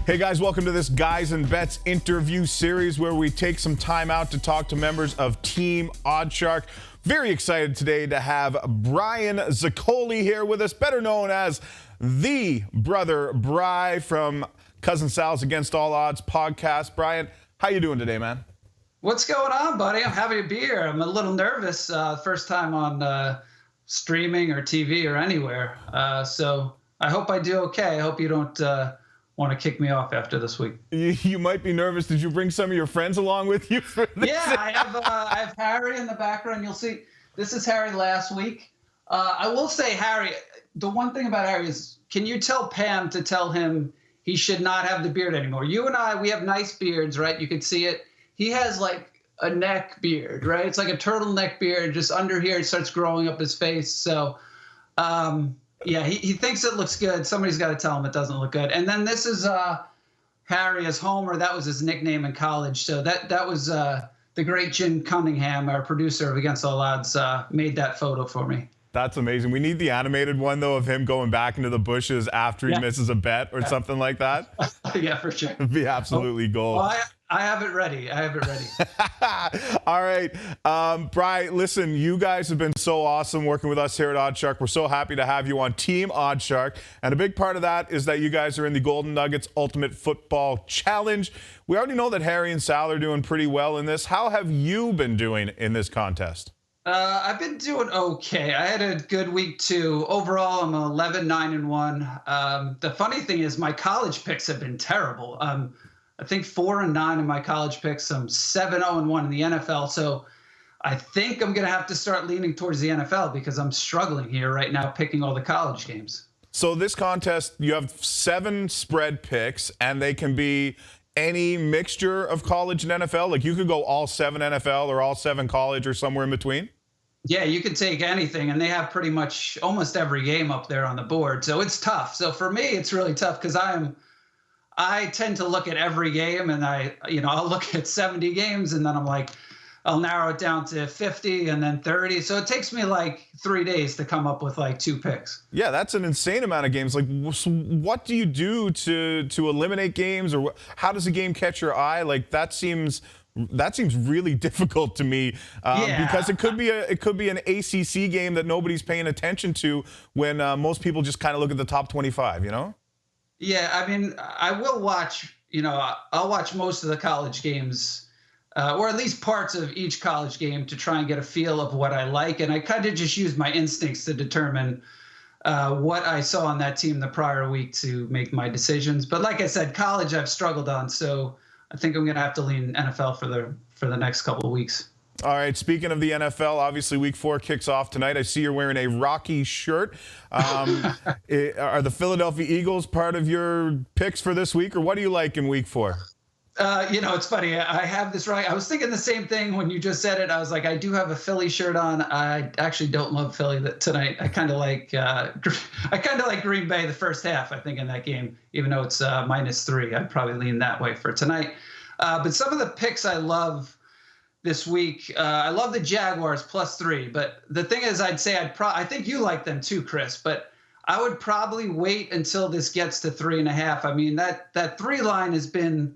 Hey guys, welcome to this Guys and Bets interview series where we take some time out to talk to members of Team Oddshark. Very excited today to have Brian Zaccoli here with us, better known as the Brother Bri from Cousin Sal's Against All Odds podcast. Brian, how you doing today, man? What's going on, buddy? I'm happy to be here. I'm a little nervous. First time on streaming or TV or anywhere. So I hope I do okay. I hope you don't want to kick me off after this week. You might be nervous. Did you bring some of your friends along with you for this? Yeah, I have Harry in the background. You'll see. This is Harry last week. I will say, Harry, the one thing about Harry is, can you tell Pam to tell him he should not have the beard anymore? You and I, we have nice beards, right? You can see it. He has like a neck beard, right? It's like a turtleneck beard. Just under here, it starts growing up his face. So, yeah, he thinks it looks good. Somebody's got to tell him it doesn't look good. And then this is Harry as Homer. That was his nickname in college. So that was the great Jim Cunningham, our producer of Against All Odds, made that photo for me. That's amazing. We need the animated one, though, of him going back into the bushes after he misses a bet or something like that. Yeah, for sure. It'd be absolutely gold. Well, I have it ready. All right. Bri, listen, you guys have been so awesome working with us here at Oddshark. We're so happy to have you on Team Oddshark. And a big part of that is that you guys are in the Golden Nuggets Ultimate Football Challenge. We already know that Harry and Sal are doing pretty well in this. How have you been doing in this contest? I've been doing okay. I had a good week too. Overall, I'm 11-9-1. The funny thing is my college picks have been terrible. I think 4-9 in my college picks. I'm 7-0-1 in the NFL. So I think I'm going to have to start leaning towards the NFL because I'm struggling here right now picking all the college games. So this contest, you have 7 spread picks, and they can be any mixture of college and NFL. Like you could go all 7 NFL or all 7 college or somewhere in between. Yeah, you could take anything, and they have pretty much almost every game up there on the board. So it's tough. So for me, it's really tough because I tend to look at every game, and I'll look at 70 games, and then I'm like, I'll narrow it down to 50 and then 30. So it takes me like 3 days to come up with like 2 picks. Yeah, that's an insane amount of games. Like, what do you do to eliminate games, or how does a game catch your eye? Like that seems really difficult to me because it could be an ACC game that nobody's paying attention to when most people just kind of look at the top 25, you know? Yeah, I mean, I will watch, I'll watch most of the college games or at least parts of each college game to try and get a feel of what I like. And I kind of just use my instincts to determine what I saw on that team the prior week to make my decisions. But like I said, college I've struggled on, so I think I'm going to have to lean NFL for the next couple of weeks. All right, speaking of the NFL, obviously Week 4 kicks off tonight. I see you're wearing a Rocky shirt. Are the Philadelphia Eagles part of your picks for this week, or what do you like in Week 4? It's funny. I have this right. I was thinking the same thing when you just said it. I was like, I do have a Philly shirt on. I actually don't love Philly tonight. I kind of like Green Bay the first half, I think, in that game, even though it's -3. I'd probably lean that way for tonight. But some of the picks I love this week, I love the Jaguars +3. But the thing is, I'd say I think you like them too, Chris. But I would probably wait until this gets to 3.5. I mean, that 3 line has been,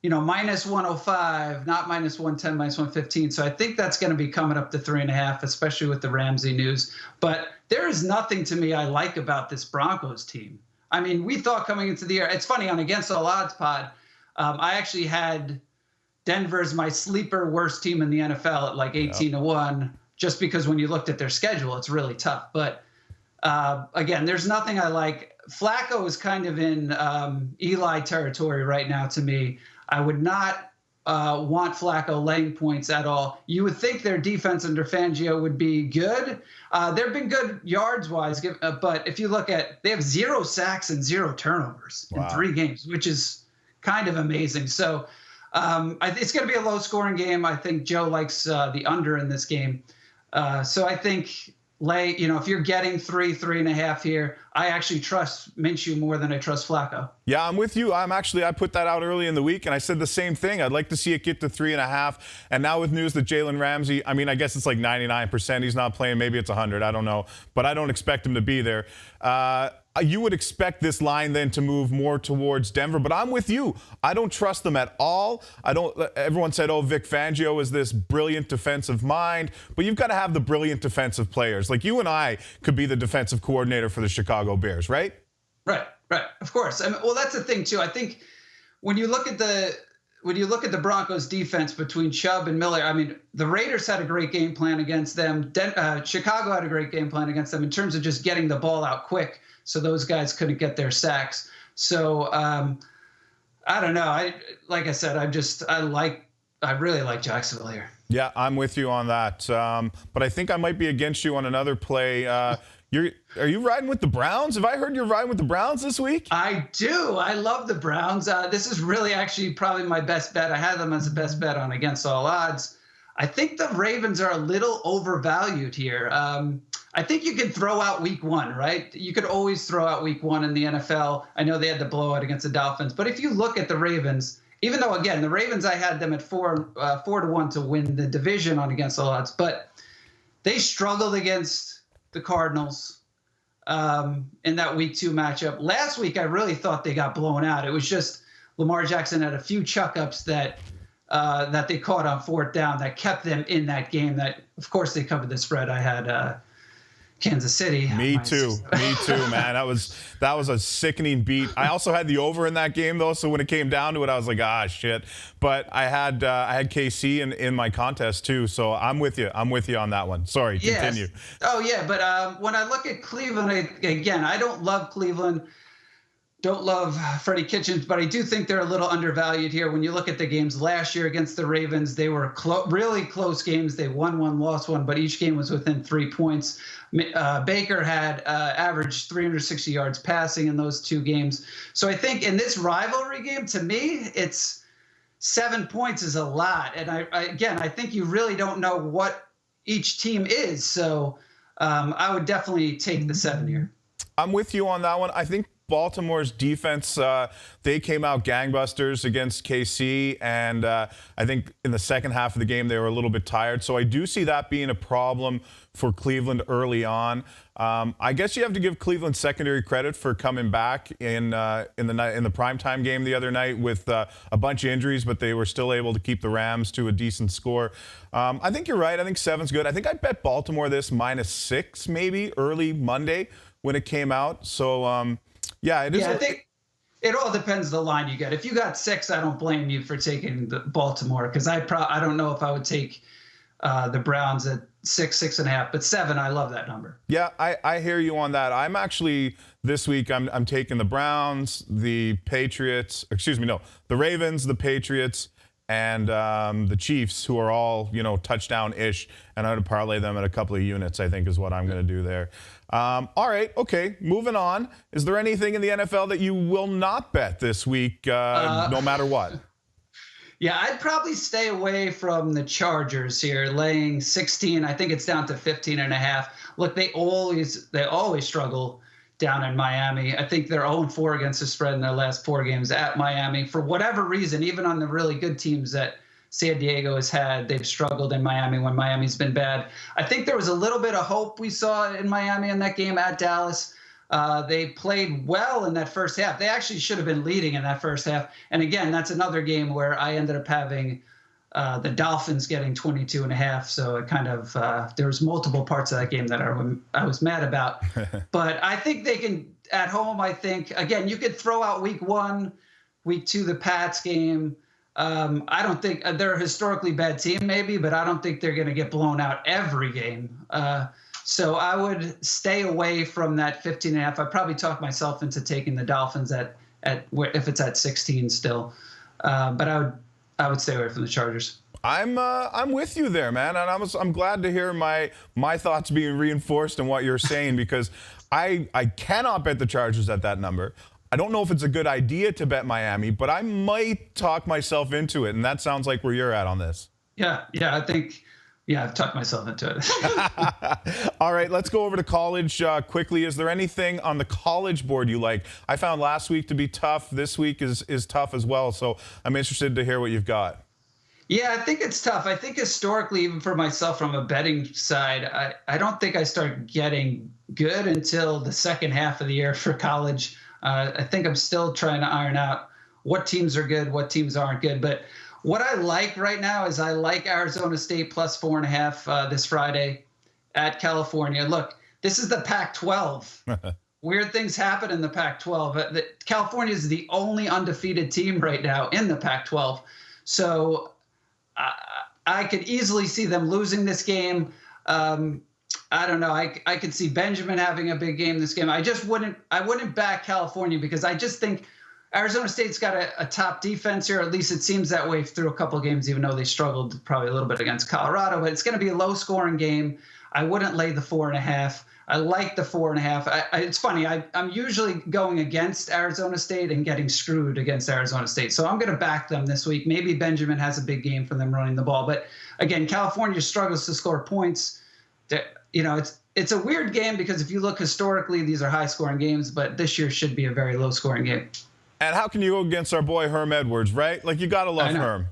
-105, not -110, -115. So I think that's going to be coming up to 3.5, especially with the Ramsey news. But there is nothing to me I like about this Broncos team. I mean, we thought coming into the year, it's funny, on Against All Odds pod, I actually had Denver as my sleeper worst team in the NFL at like 18-1, just because when you looked at their schedule, it's really tough. But again, there's nothing I like. Flacco is kind of in Eli territory right now to me. I would not want Flacco laying points at all. You would think their defense under Fangio would be good. They've been good yards-wise, but if you look at, they have 0 sacks and 0 turnovers in 3 games, which is kind of amazing. So it's going to be a low-scoring game. I think Joe likes the under in this game. So I think if you're getting 3.5 here, I actually trust Minshew more than I trust Flacco. Yeah, I'm with you. I put that out early in the week, and I said the same thing. I'd like to see it get to 3.5. And now with news that Jalen Ramsey, I mean, I guess it's like 99% he's not playing. Maybe it's 100. I don't know. But I don't expect him to be there. You would expect this line then to move more towards Denver, but I'm with you. I don't trust them at all. Everyone said, oh, Vic Fangio is this brilliant defensive mind, but you've got to have the brilliant defensive players. Like you and I could be the defensive coordinator for the Chicago Bears, right? Right. Of course. I mean, well, that's the thing too. I think when you look at the Broncos defense between Chubb and Miller, I mean, the Raiders had a great game plan against them. Chicago had a great game plan against them in terms of just getting the ball out quick, so those guys couldn't get their sacks. So I don't know. Like I said, I really like Jacksonville here. Yeah, I'm with you on that. But I think I might be against you on another play. Are you riding with the Browns? Have I heard you're riding with the Browns this week? I do. I love the Browns. This is really actually probably my best bet. I had them as the best bet on Against All Odds. I think the Ravens are a little overvalued here. I think you can throw out week 1, right? You could always throw out week 1 in the NFL. I know they had the blowout against the Dolphins. But if you look at the Ravens, even though, again, the Ravens, I had them at 4-1 to win the division on Against All Odds. But they struggled against the Cardinals in that week 2 matchup. Last week, I really thought they got blown out. It was just Lamar Jackson had a few chuck-ups that they caught on 4th down that kept them in that game. That, of course, they covered the spread. I had Kansas City. Me too, man. That was a sickening beat. I also had the over in that game though, so when it came down to it, I was like, shit. But I had KC in my contest too, so I'm with you. I'm with you on that one. Sorry, continue. Yes. Oh yeah, but when I look at Cleveland, I don't love Cleveland. Don't love Freddie Kitchens, but I do think they're a little undervalued here. When you look at the games last year against the Ravens, they were really close games. They won one, lost one, but each game was within 3 points. Baker had averaged 360 yards passing in those 2 games. So I think in this rivalry game, to me, it's 7 points is a lot. And I think you really don't know what each team is. So I would definitely take the 7 here. I'm with you on that one. I think Baltimore's defense, they came out gangbusters against KC, and I think in the second half of the game they were a little bit tired. So I do see that being a problem for Cleveland early on. I guess you have to give Cleveland secondary credit for coming back in the primetime game the other night with a bunch of injuries, but they were still able to keep the Rams to a decent score. I think you're right. I think 7's good. I think I bet Baltimore this -6 maybe early Monday when it came out. So yeah, it is. Yeah, I think it all depends the line you get. If you got 6, I don't blame you for taking the Baltimore, because I don't know if I would take the Browns at 6, 6.5, but 7, I love that number. Yeah, I hear you on that. I'm actually this week I'm taking the Browns, the Patriots. The Ravens, the Patriots, and the Chiefs, who are all touchdown-ish, and I'm going to parlay them at a couple of units. I think is what I'm going to do there. All right, okay, moving on. Is there anything in the NFL that you will not bet this week, no matter what? Yeah, I'd probably stay away from the Chargers here, laying 16. I think it's down to 15.5. Look, they always struggle down in Miami. I think they're 0-4 against the spread in their last 4 games at Miami. For whatever reason, even on the really good teams that San Diego has had, they've struggled in Miami when Miami's been bad. I think there was a little bit of hope we saw in Miami in that game at Dallas. They played well in that first half. They actually should have been leading in that first half. And again, that's another game where I ended up having the Dolphins getting 22.5. So it kind of there was multiple parts of that game that I was mad about. But I think they can at home. I think again you could throw out week 1, week 2, the Pats game. I don't think they're a historically bad team, maybe, but I don't think they're going to get blown out every game. So I would stay away from that 15.5. I'd probably talk myself into taking the Dolphins at if it's at 16 still. But I would stay away from the Chargers. I'm with you there, man, and I'm glad to hear my thoughts being reinforced in what you're saying, because I cannot bet the Chargers at that number. I don't know if it's a good idea to bet Miami, but I might talk myself into it, and that sounds like where you're at on this. Yeah, I think Yeah, I've talked myself into it. All right, let's go over to college quickly. Is there anything on the college board you like? I found last week to be tough. This week is tough as well. So I'm interested to hear what you've got. Yeah, I think it's tough. I think historically, even for myself from a betting side, I don't think I start getting good until the second half of the year for college. I think I'm still trying to iron out what teams are good, what teams aren't good. But what I like right now is I like Arizona State plus 4.5 this Friday at California. Look, this is the Pac-12. Weird things happen in the Pac-12. California is the only undefeated team right now in the Pac-12. So I could easily see them losing this game. I don't know. I could see Benjamin having a big game this game. I wouldn't back California because I just think Arizona State's got a top defense here. At least it seems that way through a couple of games, even though they struggled probably a little bit against Colorado. But it's going to be a low-scoring game. I wouldn't lay the 4.5. I like the 4.5. It's funny. I'm usually going against Arizona State and getting screwed against Arizona State. So I'm going to back them this week. Maybe Benjamin has a big game for them running the ball. But, again, California struggles to score points. It's a weird game because if you look historically, these are high-scoring games. But this year should be a very low-scoring game. And how can you go against our boy Herm Edwards, right? Like, you got to love Herm.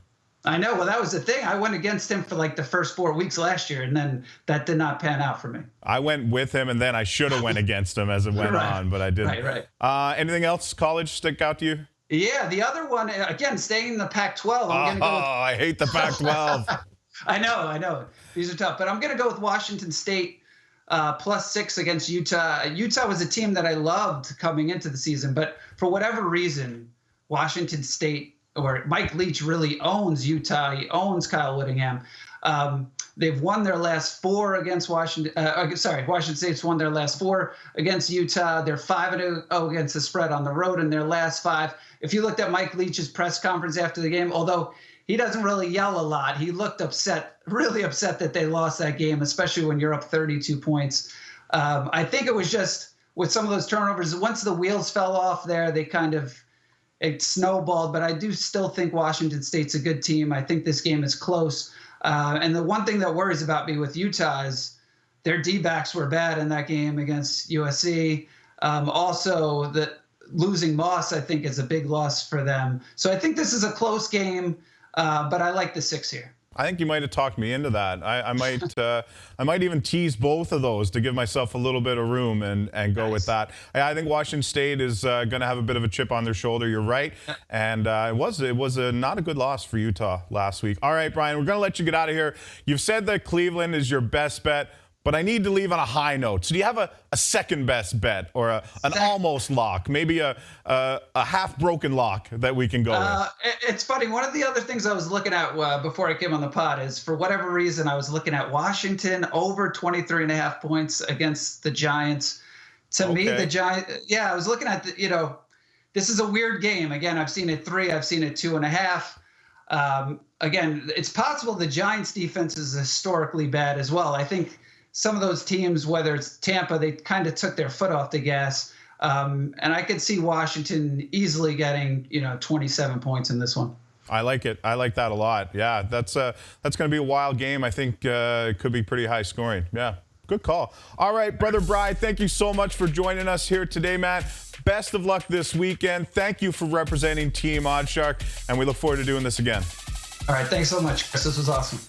I know. Well, that was the thing. I went against him for like the first 4 weeks last year, and then that did not pan out for me. I went with him, and then I should have went against him as it went on, but I didn't. Right. Anything else college stick out to you? Yeah, the other one, again, staying in the Pac-12. I hate the Pac-12. I know. These are tough. But I'm going to go with Washington State plus 6 against Utah. Utah was a team that I loved coming into the season, but for whatever reason, Washington State or Mike Leach really owns Utah. He owns Kyle Whittingham. They've won their last 4 against Washington. Washington State's won their last 4 against Utah. They're 5-0 against the spread on the road in their last 5. If you looked at Mike Leach's press conference after the game, although he doesn't really yell a lot, he looked upset, really upset that they lost that game, especially when you're up 32 points. I think it was just with some of those turnovers, once the wheels fell off there, it snowballed, but I do still think Washington State's a good team. I think this game is close. And the one thing that worries about me with Utah is their D-backs were bad in that game against USC. Also, the losing Moss, I think, is a big loss for them. So I think this is a close game, but I like the 6 here. I think you might have talked me into that. I might even tease both of those to give myself a little bit of room and go with that. I think Washington State is going to have a bit of a chip on their shoulder. You're right, and it was not a good loss for Utah last week. All right, Brian, we're going to let you get out of here. You've said that Cleveland is your best bet, but I need to leave on a high note. So do you have a second best bet or an almost lock, maybe a half-broken lock that we can go with? It's funny. One of the other things I was looking at before I came on the pod is, for whatever reason, I was looking at Washington over 23.5 points against the Giants. To me, the Giants, I was looking at, this is a weird game. Again, I've seen it 3, I've seen it 2.5. Again, it's possible the Giants' defense is historically bad as well. I think some of those teams, whether it's Tampa, they kind of took their foot off the gas. And I could see Washington easily getting, 27 points in this one. I like it. I like that a lot. Yeah, that's going to be a wild game. I think it could be pretty high scoring. Yeah, good call. All right, Brother Bri, thank you so much for joining us here today, Matt. Best of luck this weekend. Thank you for representing Team OddsShark, and we look forward to doing this again. All right, thanks so much, Kris. This was awesome.